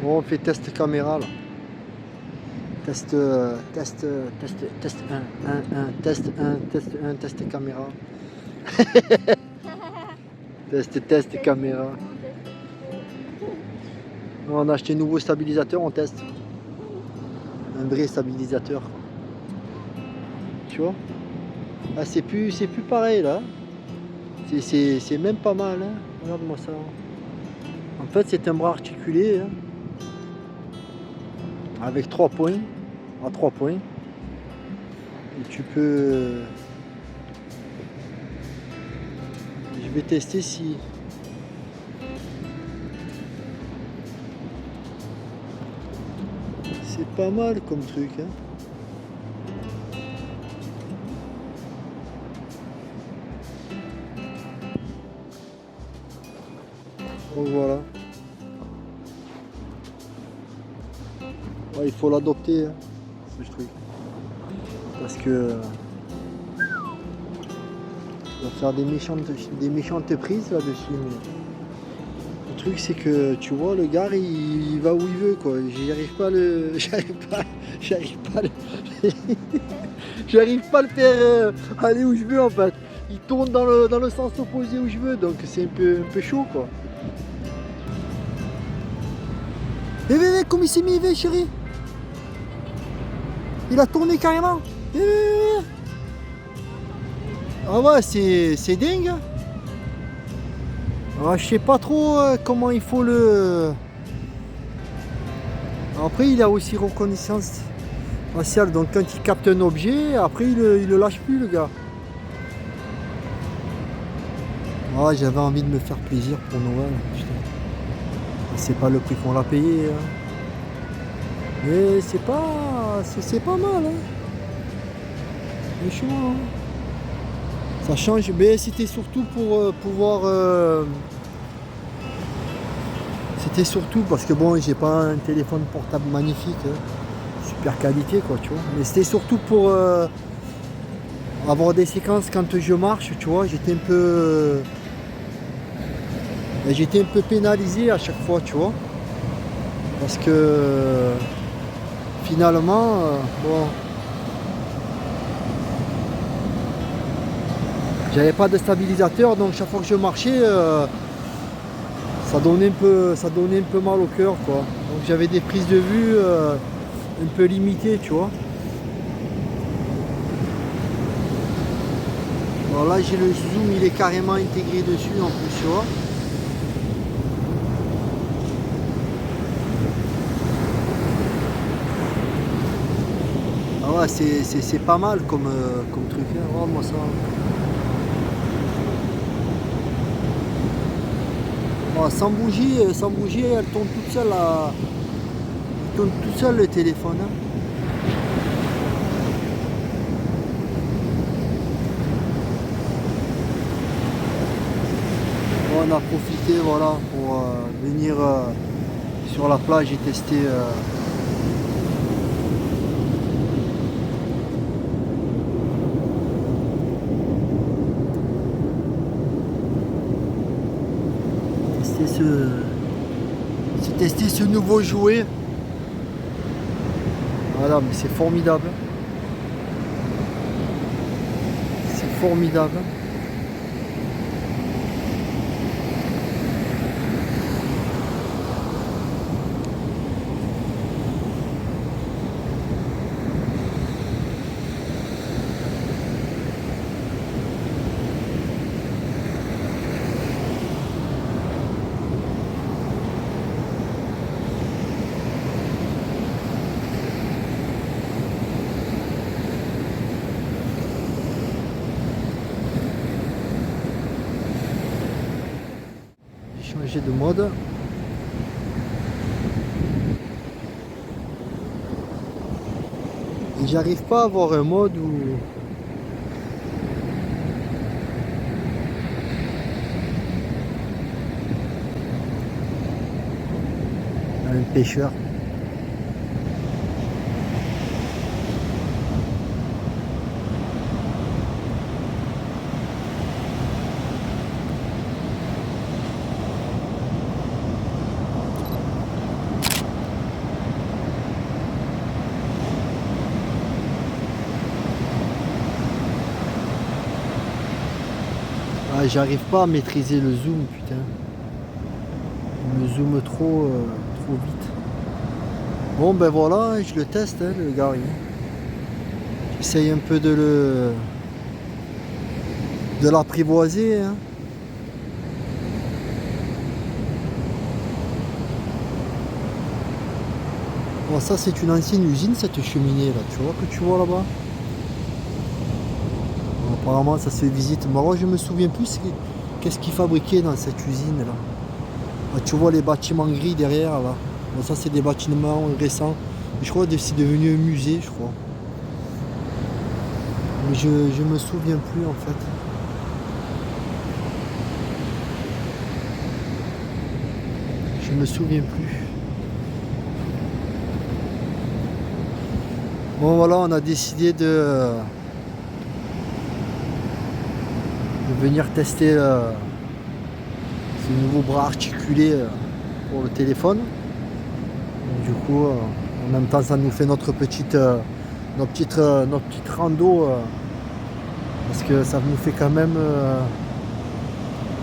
Bon, on fait test caméra là. Test, test 1, test 1, test caméra. Test caméra. On a acheté un nouveau stabilisateur, on teste. Un vrai stabilisateur. Tu vois? Ah, c'est plus pareil là. C'est même pas mal. Hein. Regarde-moi ça. En fait, c'est un bras articulé. Hein. Avec 3 points. À 3 points. Et tu peux... Je vais tester si... C'est pas mal comme truc. Hein. Donc voilà. Ouais, il faut l'adopter, hein, ce truc. Parce que... on va faire des méchantes prises là-dessus. Mais... le truc c'est que tu vois le gars il va où il veut quoi. J'arrive pas à le. J'arrive pas à le. J'arrive pas à le faire aller où je veux en fait. Il tourne dans le sens opposé où je veux, donc c'est un peu chaud quoi. Eh, comme il s'est mis, chérie. Il a tourné carrément. Ah ouais, c'est dingue. Ah, je sais pas trop comment il faut le... Après il a aussi reconnaissance faciale, donc quand il capte un objet, après il le lâche plus le gars. Ah, j'avais envie de me faire plaisir pour Noël. C'est pas le prix qu'on l'a payé. Hein. Mais c'est pas mal. Hein. Franchement. Hein. Ça change, mais c'était surtout pour pouvoir... C'était surtout parce que bon, j'ai pas un téléphone portable magnifique, hein, super qualité quoi, tu vois. Mais c'était surtout pour avoir des séquences quand je marche, tu vois. J'étais un peu pénalisé à chaque fois, tu vois. Parce que finalement, bon, j'avais pas de stabilisateur, donc chaque fois que je marchais, ça donnait un peu mal au cœur, quoi. Donc j'avais des prises de vue un peu limitées, tu vois. Alors là, j'ai le zoom, il est carrément intégré dessus en plus, tu vois. Ah ouais, c'est pas mal comme truc. Hein. Regarde-moi ça. Oh, sans bougie, elle tourne toute seule. Elle tourne toute seule le téléphone. Hein. On a profité voilà, pour venir sur la plage et tester. Tester ce nouveau jouet. Voilà, mais c'est formidable. C'est formidable. J'ai changé de mode. Et j'arrive pas à avoir un mode où un pêcheur. Ah, j'arrive pas à maîtriser le zoom, putain. Il me zoome trop vite. Bon ben voilà, je le teste, hein, le Gary. J'essaye un peu de l'apprivoiser, hein. Bon, ça c'est une ancienne usine, cette cheminée là, tu vois, que tu vois là-bas. Bon, apparemment ça se visite. Moi je me souviens plus qu'est-ce qu'ils fabriquaient dans cette usine là. Ah, tu vois les bâtiments gris derrière là. Bon, ça c'est des bâtiments récents. Je crois que c'est devenu un musée, je crois. Mais je me souviens plus en fait. Je me souviens plus. Bon voilà, on a décidé de venir tester ce nouveau bras articulé pour le téléphone. Donc, du coup, en même temps, ça nous fait notre petite rando parce que ça nous fait quand même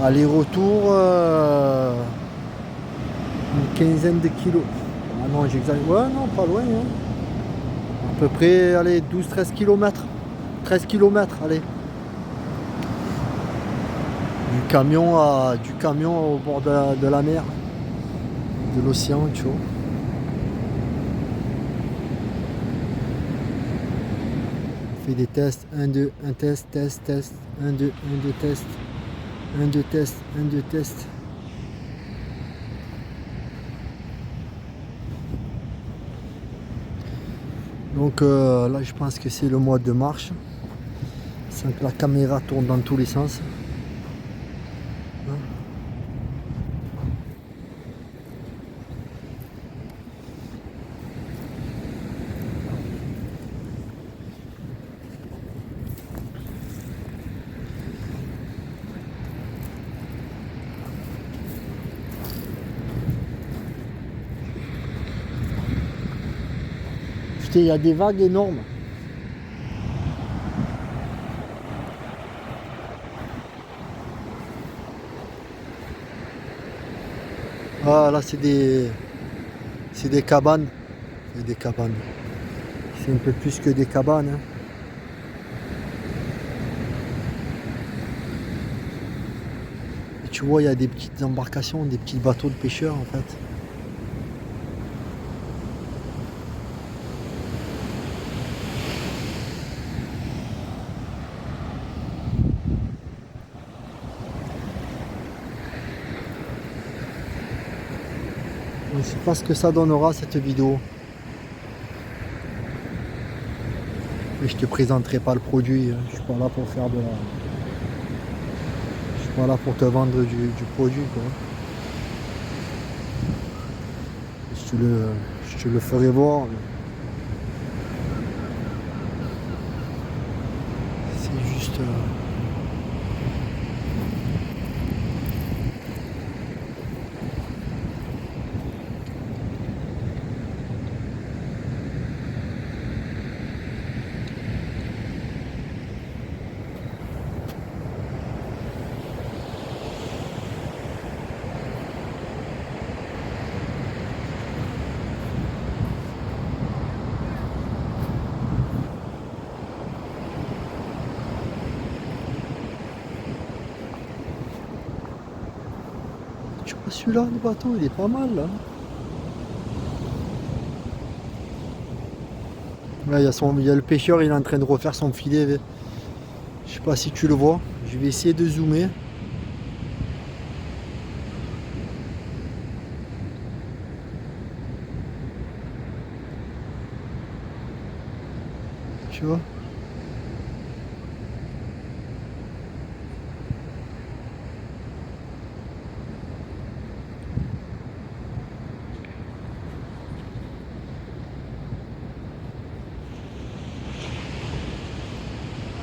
aller-retour une quinzaine de kilos. Ah non, j'exagère. Ouais, non, pas loin. Hein. À peu près, allez, 12-13 km. 13 km, allez. Du camion au bord de la mer, de l'océan, tu vois. On fait des tests, 1, 2, 1 test, test, test, 1, 2, 1, 2 test, 1, 2 test, 1, 2 test. Donc là je pense que c'est le mode de marche, sans que la caméra tourne dans tous les sens. Putain, il y a des vagues énormes. Ah là c'est des cabanes. C'est des cabanes. C'est un peu plus que des cabanes. Hein. Et tu vois, il y a des petites embarcations, des petits bateaux de pêcheurs en fait. Je ne sais pas ce que ça donnera cette vidéo. Mais je te présenterai pas le produit. Je suis pas là pour faire de la... Je suis pas là pour te vendre du produit, quoi. Je te le ferai voir. C'est juste... Tu vois celui-là, le bateau, il est pas mal là. Là, il y a le pêcheur, il est en train de refaire son filet. Je sais pas si tu le vois. Je vais essayer de zoomer. Tu vois?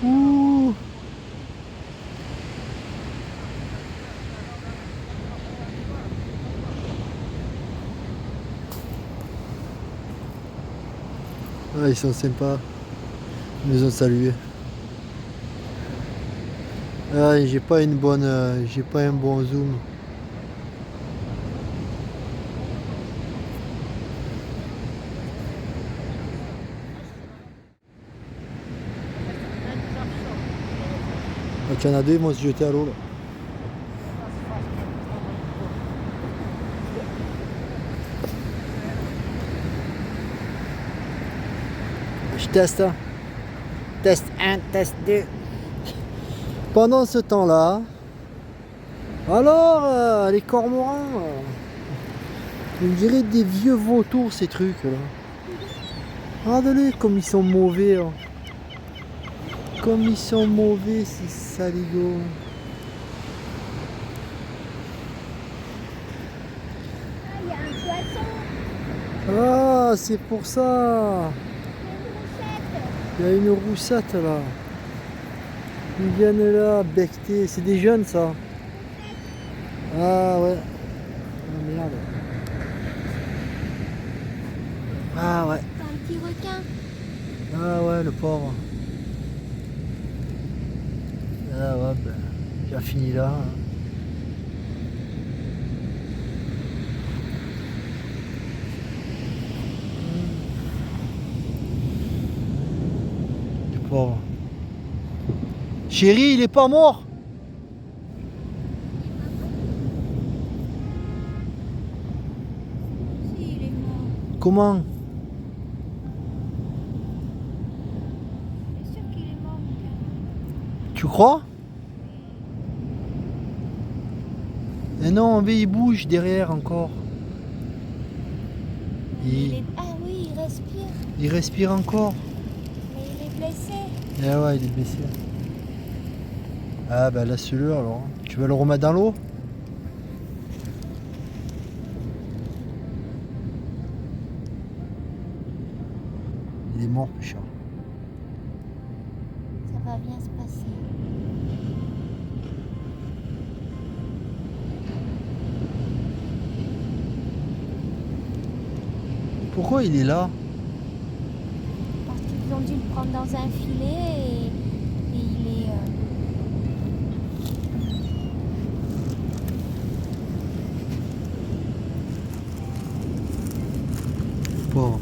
Ouh. Ah, ils sont sympas. Ils nous ont salués. J'ai pas une bonne, j'ai pas un bon zoom. Il y en a deux, ils vont se jeter à l'eau là. Je teste. Hein. Test 1, test 2. Pendant ce temps-là, alors les cormorans, on dirait des vieux vautours ces trucs là. Regardez-les comme ils sont mauvais. Hein. Comme ils sont mauvais ces saligots. Il y a un poisson. Ah, c'est pour ça. Il y a une roussette là. Ils viennent là becter. C'est des jeunes ça. Ah ouais. Ah merde. Ah ouais. C'est un petit requin. Ah ouais, le pauvre. Ah ouais, ben, j'ai fini là. Hein. Le pauvre. Chéri, il est pas mort. Si, il est mort. Comment? Je suis sûre qu'il est mort, mon gars. Tu crois? Et non, mais il bouge derrière encore. Ah oui, il respire. Il respire encore. Mais il est blessé. Ah ouais, il est blessé. Ah bah laisse-le alors. Tu vas le remettre dans l'eau? Il est mort, pécheur. Ça va bien se passer. Pourquoi il est là? Parce qu'ils ont dû le prendre dans un filet et il est... Pauvre.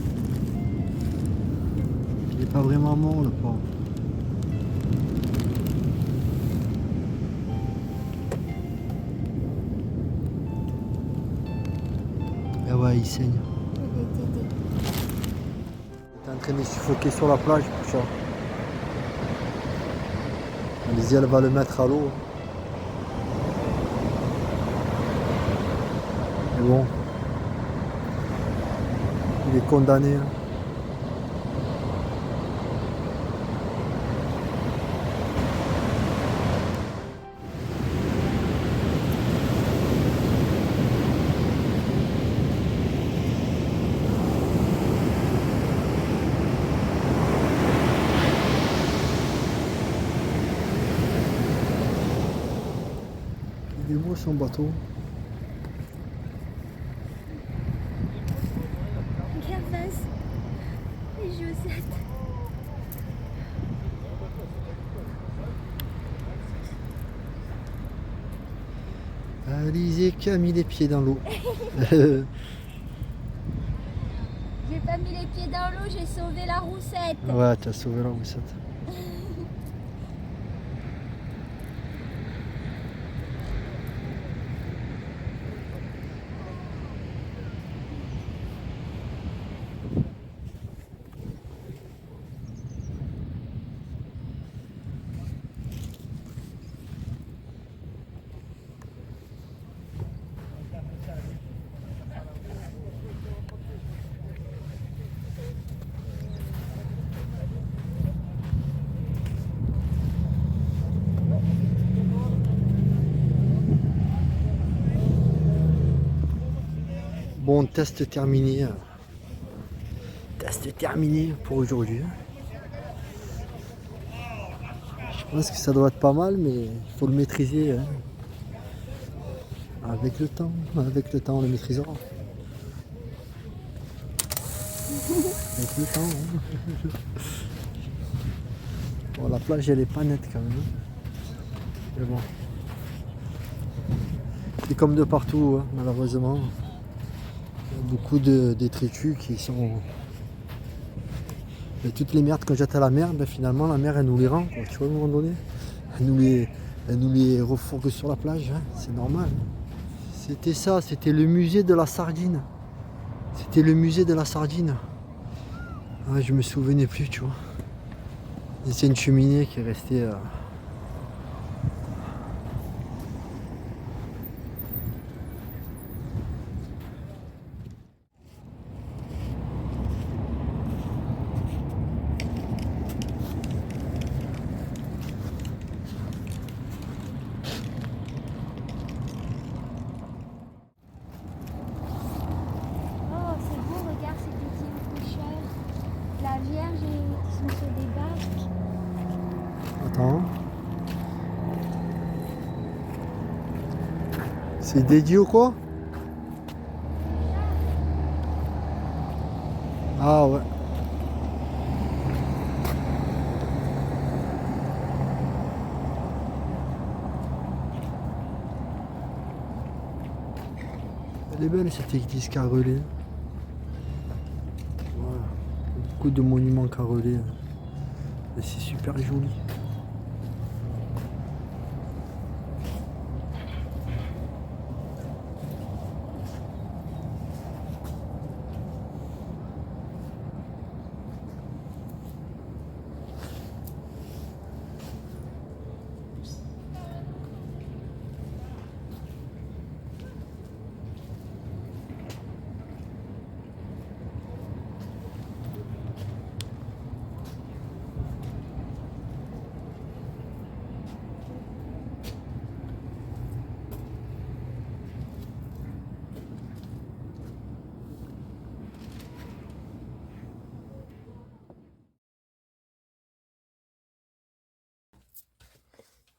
Il est pas vraiment mort, le pauvre. Ah ouais, il saigne. Je vais t'aider. T'es en train de suffoquer sur la plage, pécheur. Allez-y, elle va le mettre à l'eau. Mais bon. Il est condamné. Hein. Il est beau son bateau. Regarde Vince. Les Josettes. Alizé qui a mis les pieds dans l'eau. J'ai pas mis les pieds dans l'eau, j'ai sauvé la roussette. Ouais, t'as sauvé la roussette. Bon, test terminé. Test terminé pour aujourd'hui. Je pense que ça doit être pas mal, mais il faut le maîtriser. Hein. Avec le temps, on le maîtrisera. Avec le temps. Hein. Bon, la plage, elle est pas nette quand même. Mais bon. C'est comme de partout, hein, malheureusement. Il y a beaucoup de détritus qui sont. Et toutes les merdes qu'on jette à la mer, ben finalement la mer elle nous les rend, quoi. Tu vois, à un moment donné. Elle nous les refourgue sur la plage, hein. C'est normal. C'était ça, c'était le musée de la sardine. C'était le musée de la sardine. Ah, je me souvenais plus, tu vois. Et c'est une cheminée qui est restée. Oh, c'est beau, regarde ces petits pêcheurs. La Vierge et qui sont sur des barques. Attends. C'est dédié ou quoi? Ah ouais. Elle est belle cette église carrelée. Voilà. Beaucoup de monuments carrelés. Et c'est super joli.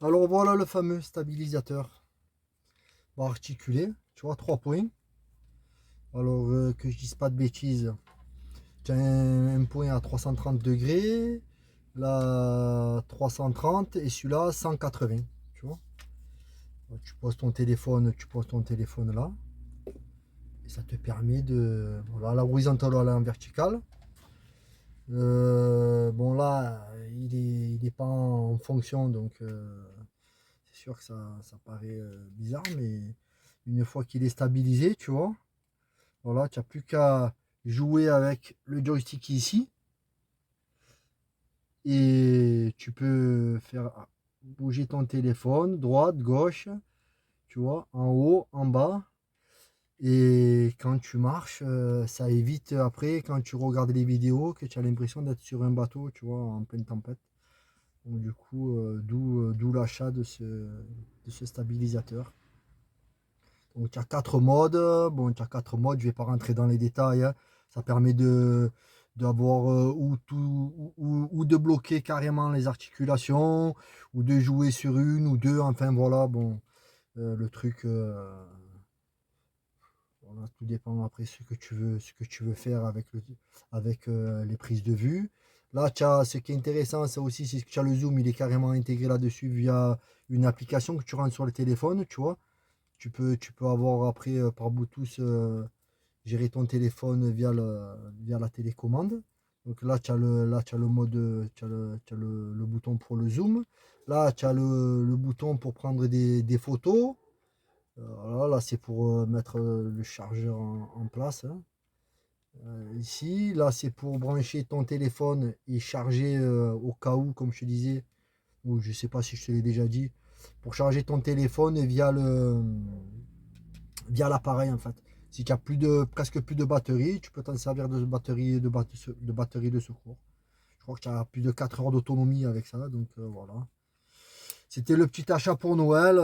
Alors voilà le fameux stabilisateur articulé. Tu vois, 3 points. Alors que je dise pas de bêtises. Tu as un point à 330 degrés. Là 330 et celui-là 180. Tu vois. Tu poses ton téléphone là. Et ça te permet de. Voilà, la horizontale ou la verticale. Bon là, il est pas en fonction, donc c'est sûr que ça paraît bizarre, mais une fois qu'il est stabilisé, tu vois, voilà, tu n'as plus qu'à jouer avec le joystick ici et tu peux faire bouger ton téléphone, droite, gauche, tu vois, en haut, en bas. Et quand tu marches, ça évite après, quand tu regardes les vidéos, que tu as l'impression d'être sur un bateau, tu vois, en pleine tempête. Donc du coup, d'où l'achat de ce stabilisateur. Donc tu as 4 modes. Bon, tu as 4 modes, je ne vais pas rentrer dans les détails, hein. Ça permet d'avoir ou de bloquer carrément les articulations, ou de jouer sur une ou deux. Enfin voilà, bon, le truc. Voilà, tout dépend après ce que tu veux faire avec les prises de vue. Là, ce qui est intéressant, ça aussi, c'est que tu as le zoom, il est carrément intégré là-dessus via une application que tu rentres sur le téléphone, tu vois. Tu peux avoir après par Bluetooth gérer ton téléphone via la télécommande. Donc là, tu as le mode, tu as le bouton pour le zoom. Là, tu as le bouton pour prendre des photos. Voilà, là, c'est pour mettre le chargeur en place, hein. Ici, là, c'est pour brancher ton téléphone et charger au cas où, comme je te disais, ou je sais pas si je te l'ai déjà dit, pour charger ton téléphone via l'appareil en fait. Si tu as presque plus de batterie, tu peux t'en servir de batterie de secours. Je crois que tu as plus de 4 heures d'autonomie avec ça, donc voilà. C'était le petit achat pour Noël.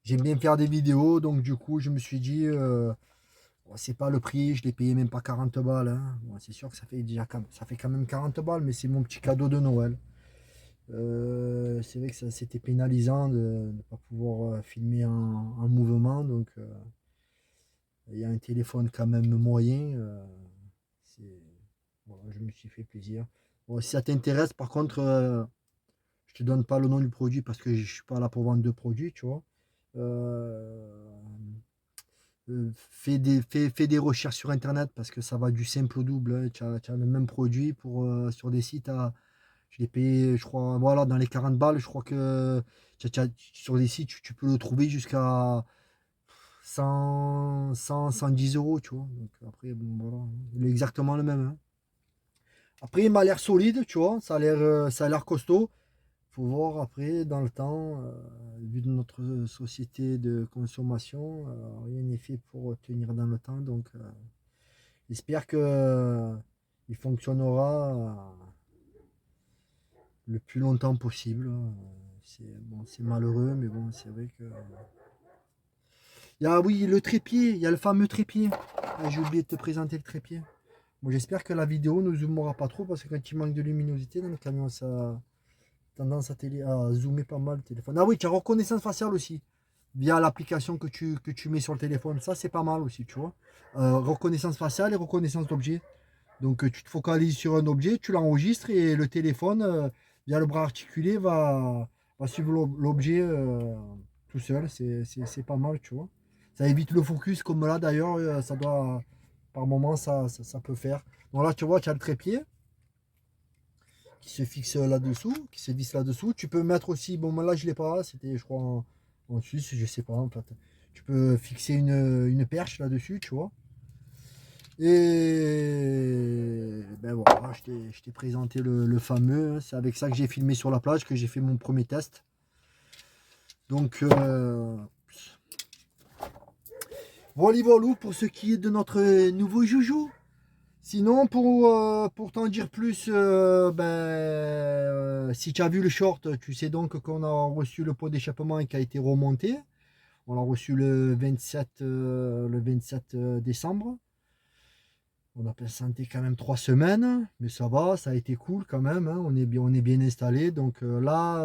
J'aime bien faire des vidéos, donc du coup, je me suis dit, bon, c'est pas le prix, je l'ai payé même pas 40 balles, hein. Bon, c'est sûr que ça fait quand même 40 balles, mais c'est mon petit cadeau de Noël. C'est vrai que c'était pénalisant de ne pas pouvoir filmer en mouvement, donc il y a un téléphone quand même moyen. Voilà, je me suis fait plaisir. Bon, si ça t'intéresse, par contre, Je te donne pas le nom du produit parce que je suis pas là pour vendre de produits, tu vois. Euh, fais des recherches sur internet parce que ça va du simple au double, hein. Tu as le même produit pour, sur des sites je l'ai payé, je crois, voilà, dans les 40 balles. Je crois que sur des sites, tu peux le trouver jusqu'à 110 euros, tu vois. Donc après, bon, voilà, il est exactement le même, hein. Après, il m'a l'air solide, tu vois. Ça a l'air costaud. Faut voir après, dans le temps, vu de notre société de consommation, rien n'est fait pour tenir dans le temps. Donc, j'espère que il fonctionnera le plus longtemps possible. C'est bon, c'est malheureux, mais bon, c'est vrai que. Il y a, oui, le trépied, il y a le fameux trépied. Ah, j'ai oublié de te présenter le trépied. Bon, j'espère que la vidéo ne zoomera pas trop parce que quand il manque de luminosité dans le camion, ça a tendance à zoomer pas mal le téléphone. Ah oui, tu as reconnaissance faciale aussi via l'application que tu mets sur le téléphone. Ça, c'est pas mal aussi, tu vois. Reconnaissance faciale et reconnaissance d'objet. Donc, tu te focalises sur un objet, tu l'enregistres et le téléphone, via le bras articulé, va suivre l'objet tout seul. C'est pas mal, tu vois. Ça évite le focus, comme là d'ailleurs, ça doit, par moment, ça peut faire. Donc là, tu vois, tu as le trépied qui se fixe là-dessous, qui se visse là-dessous. Tu peux mettre aussi, bon, là, je l'ai pas, c'était, je crois, en Suisse, je sais pas, en fait. Tu peux fixer une perche là-dessus, tu vois. Et ben voilà, je t'ai présenté le fameux. C'est avec ça que j'ai filmé sur la plage, que j'ai fait mon premier test. Donc, voilà, voilà pour ce qui est de notre nouveau joujou. Sinon, pour t'en dire plus, si tu as vu le short, tu sais donc qu'on a reçu le pot d'échappement et qui a été remonté. On l'a reçu le 27 décembre. On a patienté quand même 3 semaines, mais ça va, ça a été cool quand même, hein. On est bien installé. Donc là,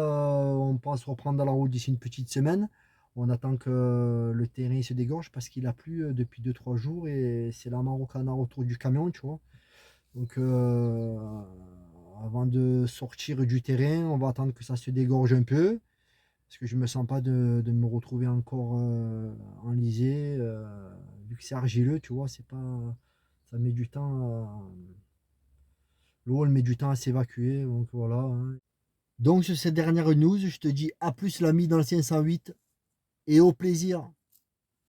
on pense reprendre la route d'ici une petite semaine. On attend que le terrain se dégorge parce qu'il a plu depuis 2 3 jours et c'est la mare au canard autour du camion, tu vois. Donc avant de sortir du terrain, on va attendre que ça se dégorge un peu. Parce que je ne me sens pas de me retrouver encore enlisé. Vu que c'est argileux, tu vois, c'est pas. Ça met du temps à. L'eau, elle met du temps à s'évacuer. Donc voilà, hein. Donc sur cette dernière news, je te dis à plus l'ami dans le 508 et au plaisir.